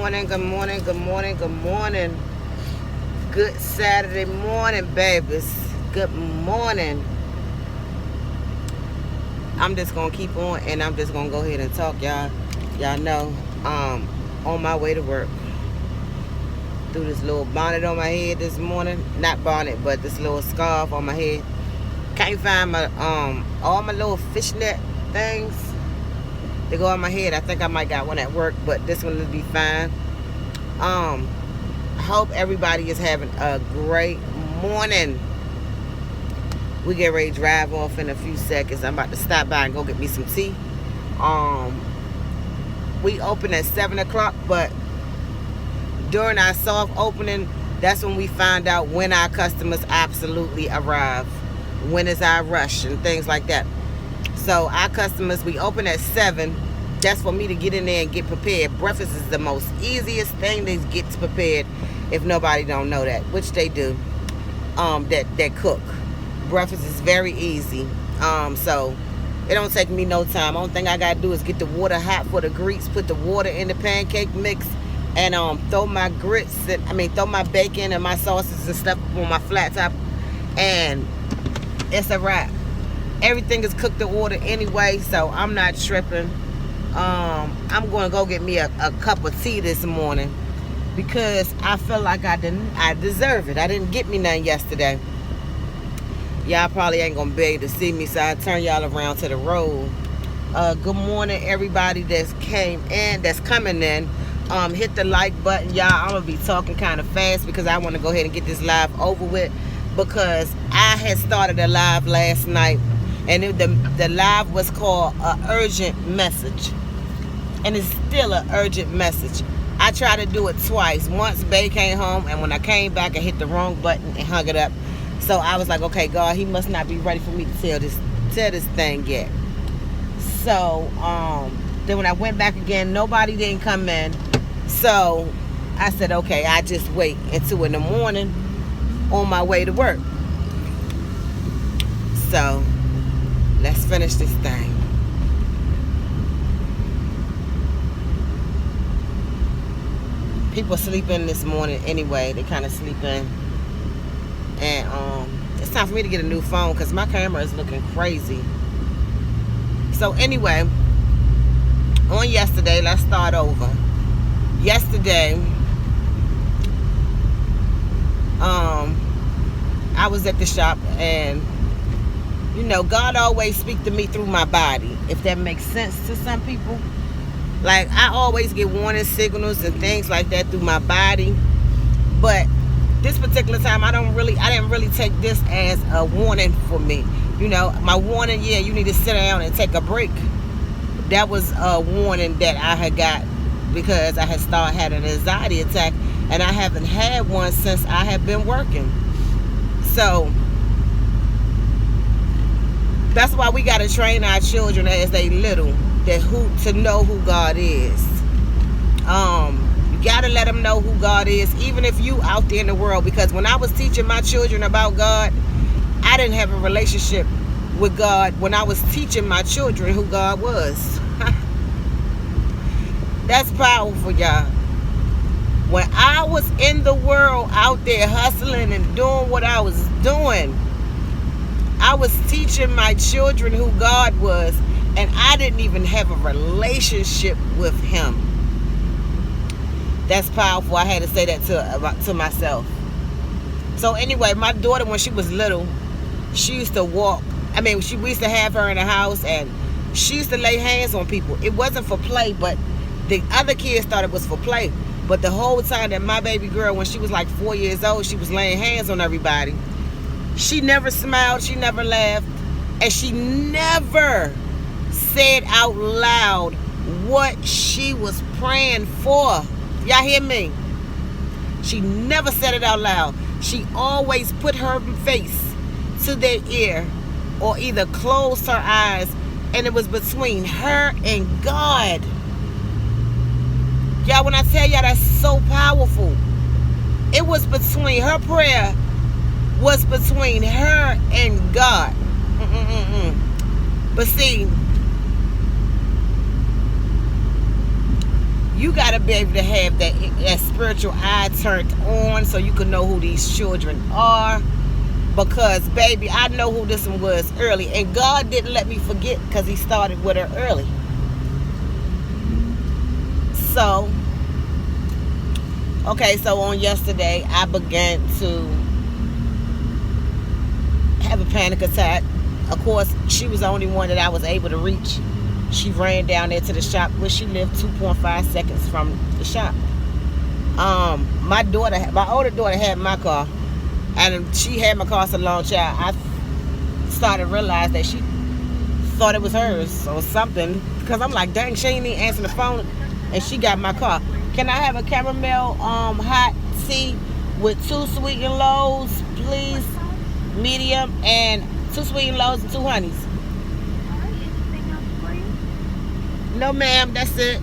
morning, good morning, good morning, good morning. Good Saturday morning, babies. Good morning. I'm just gonna keep on and I'm just gonna go ahead and talk, y'all. Y'all know, on my way to work. Threw this little bonnet on my head this morning. Not bonnet, but this little scarf on my head. Can't find my all my little fishnet things. They go on my head. I think I might got one at work, but this one will be fine. Hope everybody is having a great morning. We get ready to drive off in a few seconds. I'm about to stop by and go get me some tea. We open at 7 o'clock, but during our soft opening, that's when we find out when our customers absolutely arrive. When is our rush and things like that. So our customers, we open at 7. That's for me to get in there and get prepared. Breakfast is the most easiest thing to get prepared if nobody don't know that, which they do, that cook. Breakfast is very easy. So it don't take me no time. Only thing I got to do is get the water hot for the grits, put the water in the pancake mix, and throw my throw my bacon and my sauces and stuff on my flat top, and it's a wrap. Everything is cooked to order anyway, so I'm not tripping. I'm going to go get me a cup of tea this morning because I feel like I deserve it. I didn't get me none yesterday. Y'all probably ain't going to be able to see me, so I turn y'all around to the road. Good morning, everybody that's coming in. Hit the like button, y'all. I'm going to be talking kind of fast because I want to go ahead and get this live over with, because I had started a live last night, and the live was called "An Urgent Message," and it's still an urgent message. I tried to do it twice. Once Bay came home, and when I came back, I hit the wrong button and hung it up. So I was like, okay, God, he must not be ready for me to tell this thing yet. So then when I went back again, nobody didn't come in. So I said, okay, I just wait until in the morning on my way to work. So let's finish this thing. People sleeping this morning anyway. They kind of sleeping. And it's time for me to get a new phone because my camera is looking crazy. So anyway, on yesterday, let's start over. Yesterday, I was at the shop, and God always speaks to me through my body, if that makes sense to some people. Like, I always get warning signals and things like that through my body, but this particular time, I didn't really take this as a warning for me. My warning, yeah, you need to sit down and take a break. That was a warning that I had got because I had had an anxiety attack, and I haven't had one since I have been working. So that's why we got to train our children as they little to know who God is. You got to let them know who God is, even if you out there in the world. Because when I was teaching my children about God, I didn't have a relationship with God when I was teaching my children who God was. That's powerful, y'all. When I was in the world out there hustling and doing what I was doing, I was teaching my children who God was, and I didn't even have a relationship with him. That's powerful. I had to say that to myself. So anyway, my daughter, when she was little, she used to walk. We used to have her in the house, and she used to lay hands on people. It wasn't for play, but the other kids thought it was for play. But the whole time that my baby girl, when she was like 4 years old, she was laying hands on everybody. She never smiled, she never laughed, and she never said out loud what she was praying for. Y'all hear me? She never said it out loud. She always put her face to their ear or either closed her eyes, and it was between her and God. Y'all, when I tell y'all, that's so powerful. It was between her prayer, was between her and God. But see, You got to be able to have that spiritual eye turned on so you can know who these children are. Because, baby, I know who this one was early. And God didn't let me forget because he started with her early. So, okay, so on yesterday, I began to have a panic attack. Of course, she was the only one that I was able to reach. She ran down there to the shop where she lived 2.5 seconds from the shop. My older daughter had my car. And she had my car so long, child. I started to realize that she thought it was hers or something. Because I'm like, dang, she ain't even answering the phone. And she got my car. Can I have a caramel hot tea with 2 sweet and lows, please? Medium, and 2 sweet and lows and 2 honeys. Anything else for you? No, ma'am, that's it.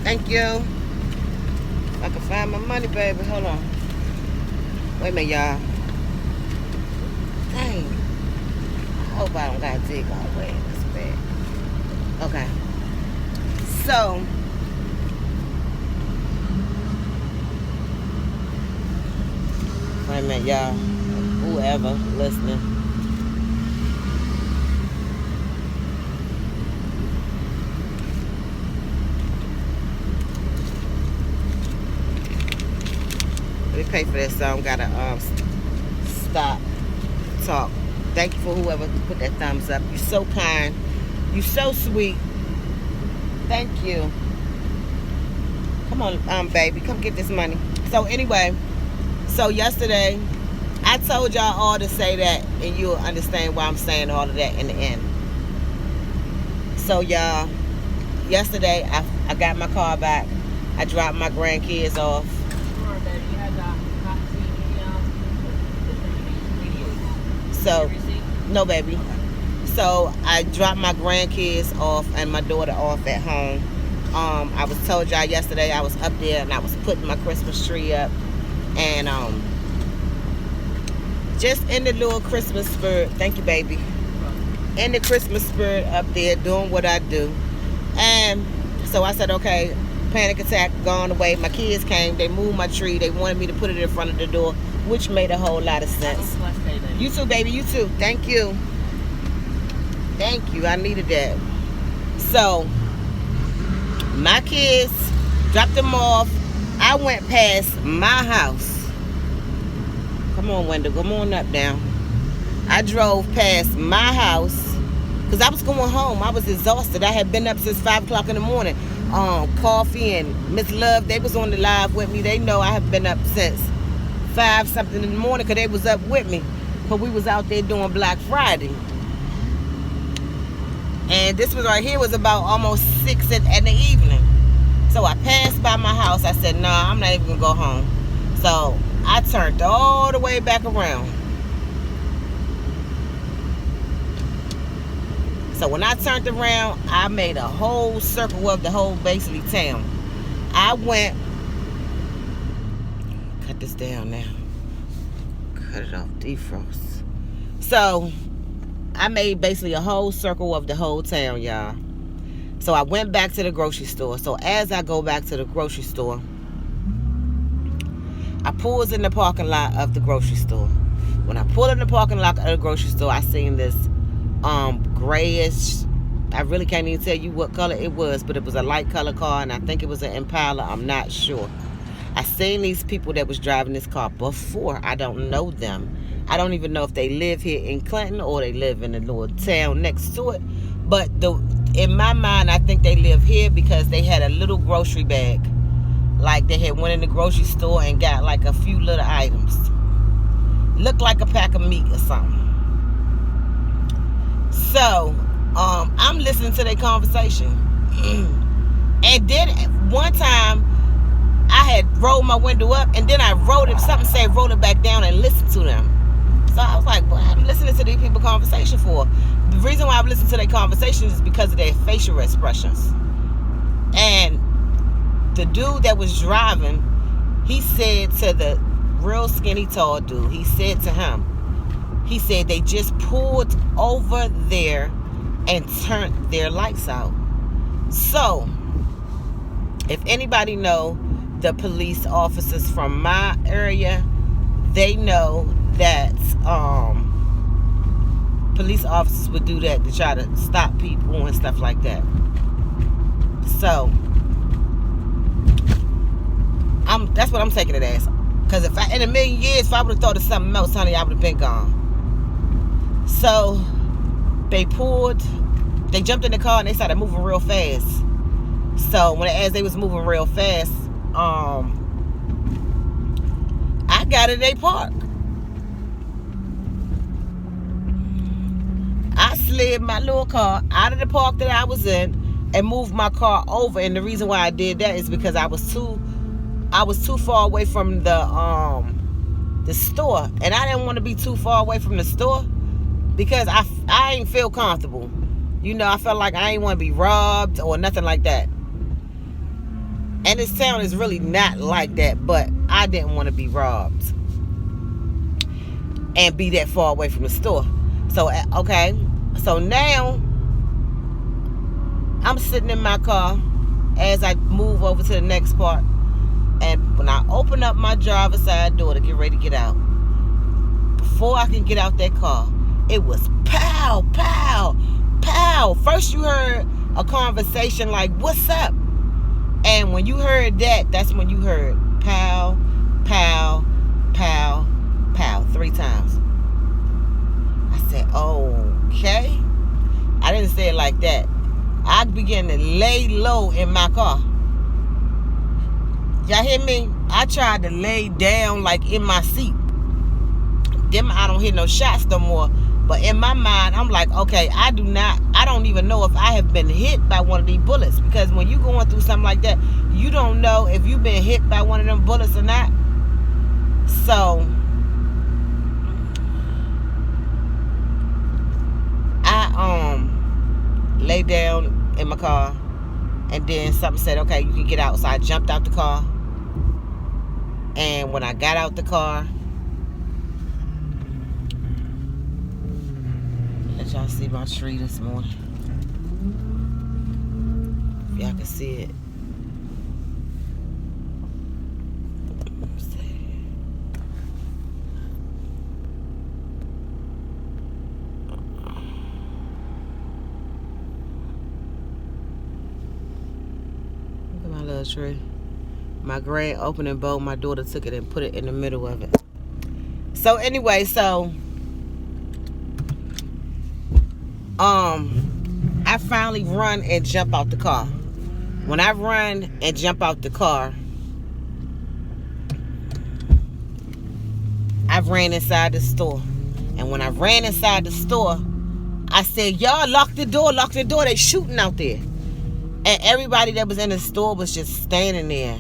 Thank you. If I can find my money, baby. Hold on. Wait a minute, y'all. Dang. I hope I don't got to dig all the way. That's bad. Okay. So, wait a minute, y'all. Whoever listening. Let me pay for this, so I don't gotta stop talk. Thank you for whoever put that thumbs up. You're so kind. You're so sweet. Thank you. Come on, baby, come get this money. So anyway, so yesterday I told y'all all to say that, and you'll understand why I'm saying all of that in the end. So y'all, yesterday I got my car back. I dropped my grandkids off. So, no, baby. So I dropped my grandkids off and my daughter off at home. I was told y'all yesterday I was up there and I was putting my Christmas tree up, and just in the little Christmas spirit. Thank you, baby. In the Christmas spirit up there, doing what I do. And so I said, okay, panic attack gone away. My kids came, they moved my tree, they wanted me to put it in front of the door, which made a whole lot of sense. You too, baby, you too. Thank you. Thank you, I needed that. So, my kids, dropped them off. I went past my house. Come on, Wendell, come on up now. I drove past my house because I was going home. I was exhausted. I had been up since 5 o'clock in the morning. Coffee and Miss Love, they was on the live with me. They know I have been up since 5 something in the morning because they was up with me. Because we was out there doing Black Friday. And this was right here was about almost 6 in the evening. So I passed by my house. I said, nah, I'm not even going to go home. So I turned all the way back around. So when I turned around, I made a whole circle of the whole basically town. I went, cut this down now. Cut it off, defrost. So I made basically a whole circle of the whole town, y'all. So I went back to the grocery store. So as I go back to the grocery store, I pulls in the parking lot of the grocery store. When I pull in the parking lot of the grocery store, I seen this grayish, I really can't even tell you what color it was, but it was a light color car, and I think it was an Impala. I'm not sure. I seen these people that was driving this car before. I don't know them. I don't even know if they live here in Clinton or they live in the little town next to it. But in my mind, I think they live here because they had a little grocery bag. Like they had went in the grocery store and got like a few little items. Looked like a pack of meat or something. So, I'm listening to their conversation. And then one time, I had rolled my window up, and then I rolled it, something said roll it back down and listen to them. So I was like, what I'm listening to these people conversation for? The reason why I'm listening to their conversations is because of their facial expressions. And the dude that was driving, he said to the real skinny tall dude, he said to him, he said they just pulled over there and turned their lights out. So, if anybody know the police officers from my area, they know that police officers would do that to try to stop people and stuff like that. So, that's what I'm taking it as. Because if in a million years, if I would have thought of something else, honey, I would have been gone. So, they jumped in the car and they started moving real fast. So, as they was moving real fast, I got in a park. I slid my little car out of the park that I was in and moved my car over. And the reason why I did that is because I was too far away from the store, and I didn't want to be too far away from the store because I ain't feel comfortable. I felt like I ain't want to be robbed or nothing like that. And this town is really not like that, but I didn't want to be robbed and be that far away from the store. So, okay. So now I'm sitting in my car as I move over to the next part. And when I open up my driver's side door to get ready to get out, before I can get out that car, it was pow, pow, pow. First you heard a conversation like, what's up? And when you heard that, that's when you heard pow, pow, pow, pow, 3 times. I said, okay. I didn't say it like that. I began to lay low in my car. Y'all hear me? I tried to lay down like in my seat. Then I don't hear no shots no more. But in my mind, I'm like, okay, I don't even know if I have been hit by one of these bullets. Because when you're going through something like that, you don't know if you've been hit by one of them bullets or not. So, I lay down in my car. And then something said, okay, you can get out. So I jumped out the car. And when I got out the car, let y'all see my tree this morning. If y'all can see it. Let's see. Look at my little tree. My grand opening bow, my daughter took it and put it in the middle of it. So anyway, I finally run and jump out the car. When I run and jump out the car, I ran inside the store. And when I ran inside the store, I said, y'all lock the door, they shooting out there. And everybody that was in the store was just standing there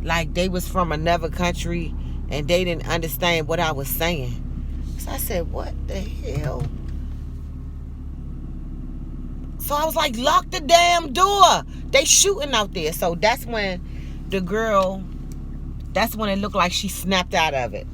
like they was from another country and they didn't understand what I was saying. So I said, what the hell? So I was like, lock the damn door. They shooting out there. So that's when it looked like she snapped out of it.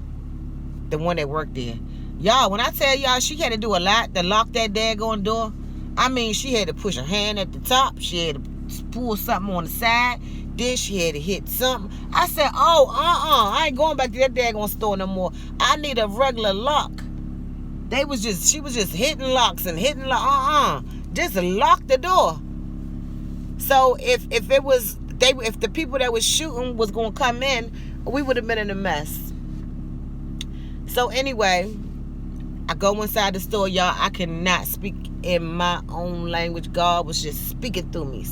The one that worked there. Y'all, when I tell y'all she had to do a lot to lock that daggone door, I mean, she had to push her hand at the top. She had to pull something on the side. Then she had to hit something. I said, I ain't going back to that daggone store no more. I need a regular lock. She was just hitting locks and hitting locks. Just lock the door. So if the people that was shooting was gonna come in, we would have been in a mess. So anyway, I go inside the store, y'all. I cannot speak in my own language. God was just speaking through me.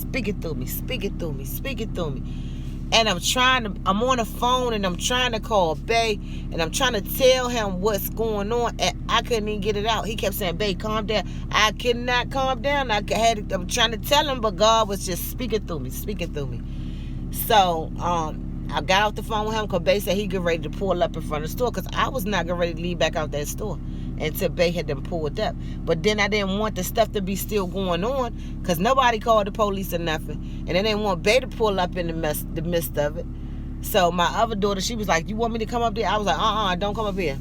And I'm on the phone and I'm trying to call Bay and I'm trying to tell him what's going on, and I couldn't even get it out. He kept saying, Bay, calm down. I could not calm down. I'm trying to tell him, but God was just speaking through me. So, I got off the phone with him because Bay said he get ready to pull up in front of the store because I was not getting ready to leave back out that store until Bay had them pulled up. But then I didn't want the stuff to be still going on because nobody called the police or nothing. And I didn't want Bay to pull up in the midst of it. So my other daughter, she was like, you want me to come up there? I was like, don't come up here.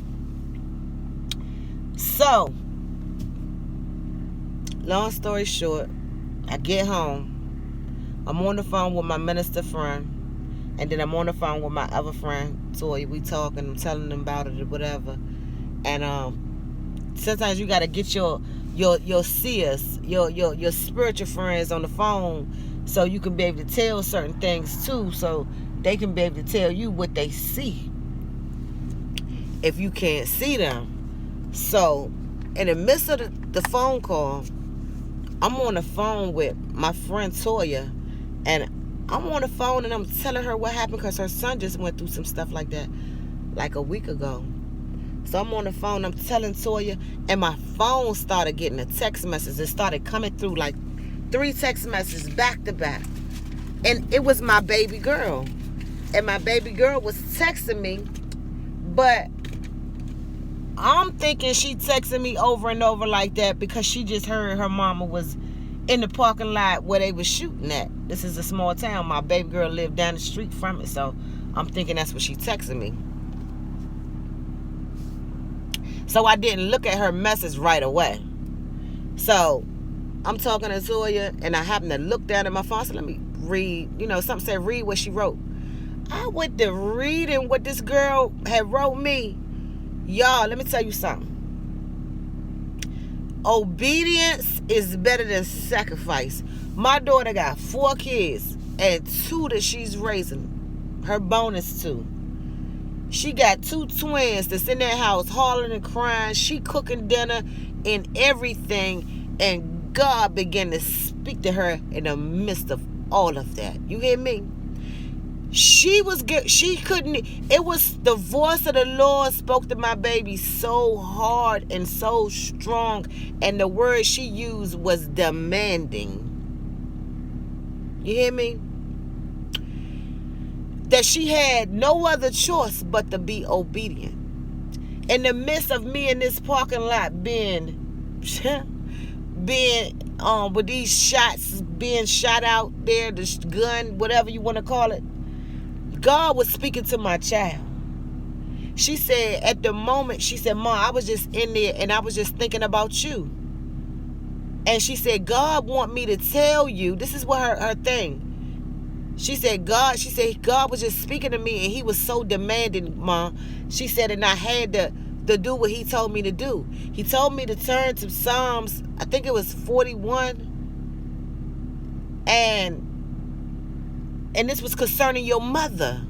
So, long story short, I get home. I'm on the phone with my minister friend, and then I'm on the phone with my other friend, Toya. We talking, I'm telling them about it or whatever. And sometimes you gotta get your seers, your spiritual friends on the phone, so you can be able to tell certain things too, so they can be able to tell you what they see if you can't see them. So in the midst of the phone call, I'm on the phone with my friend Toya, and I'm on the phone and I'm telling her what happened because her son just went through some stuff like that like a week ago. So I'm on the phone, I'm telling Toya, and my phone started getting a text message. It started coming through like 3 text messages back to back. And it was my baby girl. And my baby girl was texting me, but I'm thinking she texting me over and over like that because she just heard her mama was in the parking lot where they was shooting at. This is a small town. My baby girl lived down the street from it, so I'm thinking that's what she texting me. So I didn't look at her message right away. So I'm talking to Toya, and I happened to look down at my phone. So let me read. Something said read what she wrote. I went to reading what this girl had wrote me. Y'all, let me tell you something. Obedience is better than sacrifice. My daughter got 4 kids and 2 that she's raising. Her bonus 2. She got 2 twins that's in that house hollering and crying. She cooking dinner and everything. And God began to speak to her in the midst of all of that. You hear me? She couldn't. It was the voice of the Lord spoke to my baby so hard and so strong. And the word she used was demanding. You hear me? That she had no other choice but to be obedient. In the midst of me in this parking lot being with these shots being shot out there, the gun, whatever you want to call it, God was speaking to my child. She said at the moment, she said, Mom, I was just in there and I was just thinking about you. And she said, God want me to tell you, this is what her thing. She said, God was just speaking to me and he was so demanding, Mom. She said, and I had to do what he told me to do. He told me to turn to Psalms, I think it was 41. And this was concerning your mother.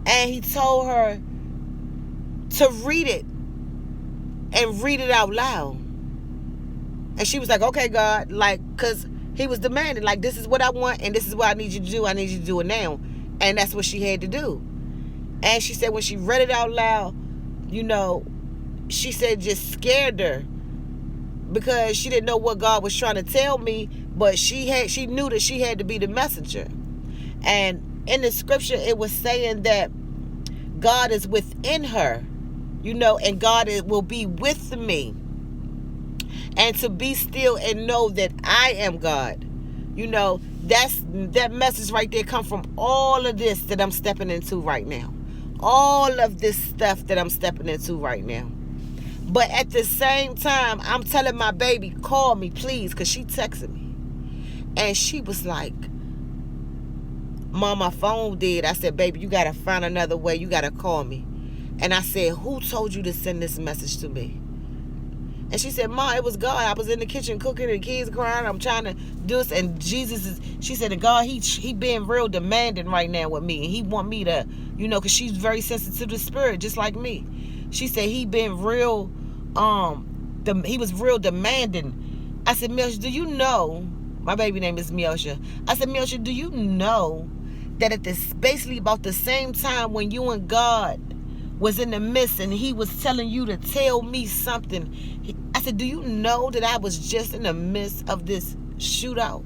And he told her to read it and read it out loud. And she was like, okay, God, because he was demanding, this is what I want and this is what I need you to do. I need you to do it now. And that's what she had to do. And she said when she read it out loud, she said just scared her because she didn't know what God was trying to tell me, but she knew that she had to be the messenger. And in the scripture, it was saying that God is within her, and God will be with me. And to be still and know that I am God. That message right there come from all of this that I'm stepping into right now. All of this stuff that I'm stepping into right now. But at the same time, I'm telling my baby, call me, please, because she texted me. And she was like, Mom, my phone did. I said, baby, you got to find another way. You got to call me. And I said, who told you to send this message to me? And she said, Mom, it was God. I was in the kitchen cooking and the kids crying. I'm trying to do this. And she said, God, he being real demanding right now with me. And he want me to, because she's very sensitive to spirit, just like me. She said he been real, he was real demanding. I said, Milsha, do you know, my baby name is Milsha. I said, Milsha, do you know that at this basically about the same time when you and God was in the midst and he was telling you to tell me something, I said, do you know that I was just in the midst of this shootout?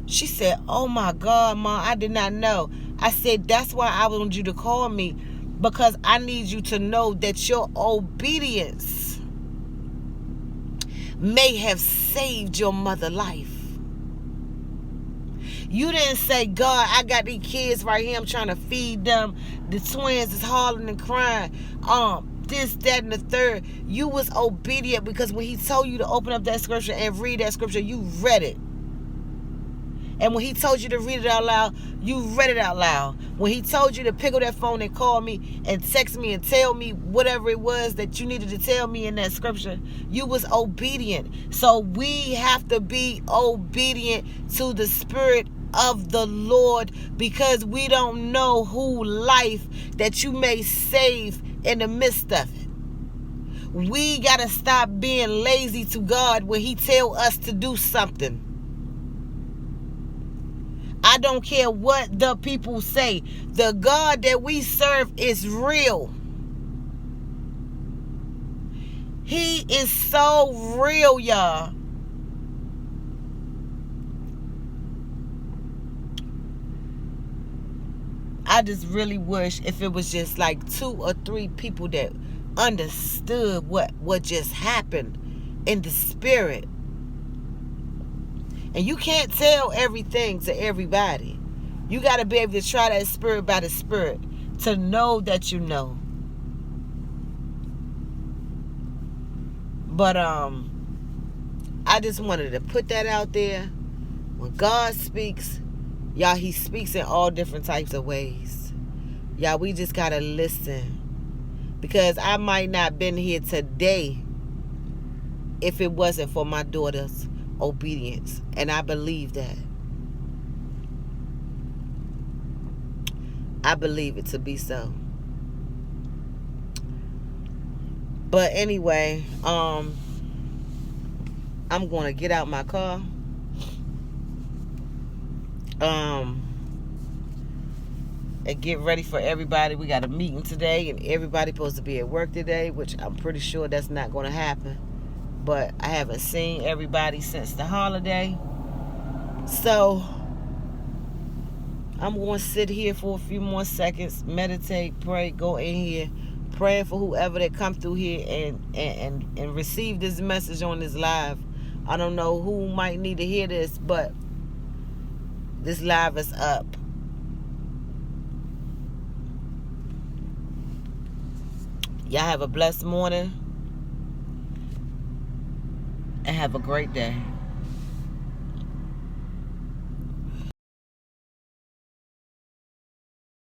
She said, oh my God, Mom, I did not know. I said, that's why I want you to call me, because I need you to know that your obedience may have saved your mother's life. You didn't say, God, I got these kids right here. I'm trying to feed them. The twins is hollering and crying. this, that, and the third. You was obedient because when he told you to open up that scripture and read that scripture, you read it. And when he told you to read it out loud, you read it out loud. When he told you to pick up that phone and call me and text me and tell me whatever it was that you needed to tell me in that scripture, you was obedient. So we have to be obedient to the Spirit of the Lord, because we don't know who life that you may save in the midst of it. We got to stop being lazy to God when he tell us to do something. I don't care what the people say. The God that we serve is real. He is so real, y'all. I just really wish if it was just like 2 or 3 people that understood what just happened in the spirit. And you can't tell everything to everybody. You got to be able to try that spirit by the spirit to know that you know. But I just wanted to put that out there. When God speaks, y'all, he speaks in all different types of ways. Y'all, we just got to listen. Because I might not been here today if it wasn't for my daughter's obedience. And I believe that. I believe it to be so. But anyway, I'm going to get out my car. And get ready for everybody. We got a meeting today, and everybody's supposed to be at work today, which I'm pretty sure that's not going to happen. But I haven't seen everybody since the holiday. So I'm going to sit here for a few more seconds, meditate, pray, go in here, praying for whoever that come through here and receive this message on this live. I don't know who might need to hear this, but this live is up. Y'all have a blessed morning and have a great day.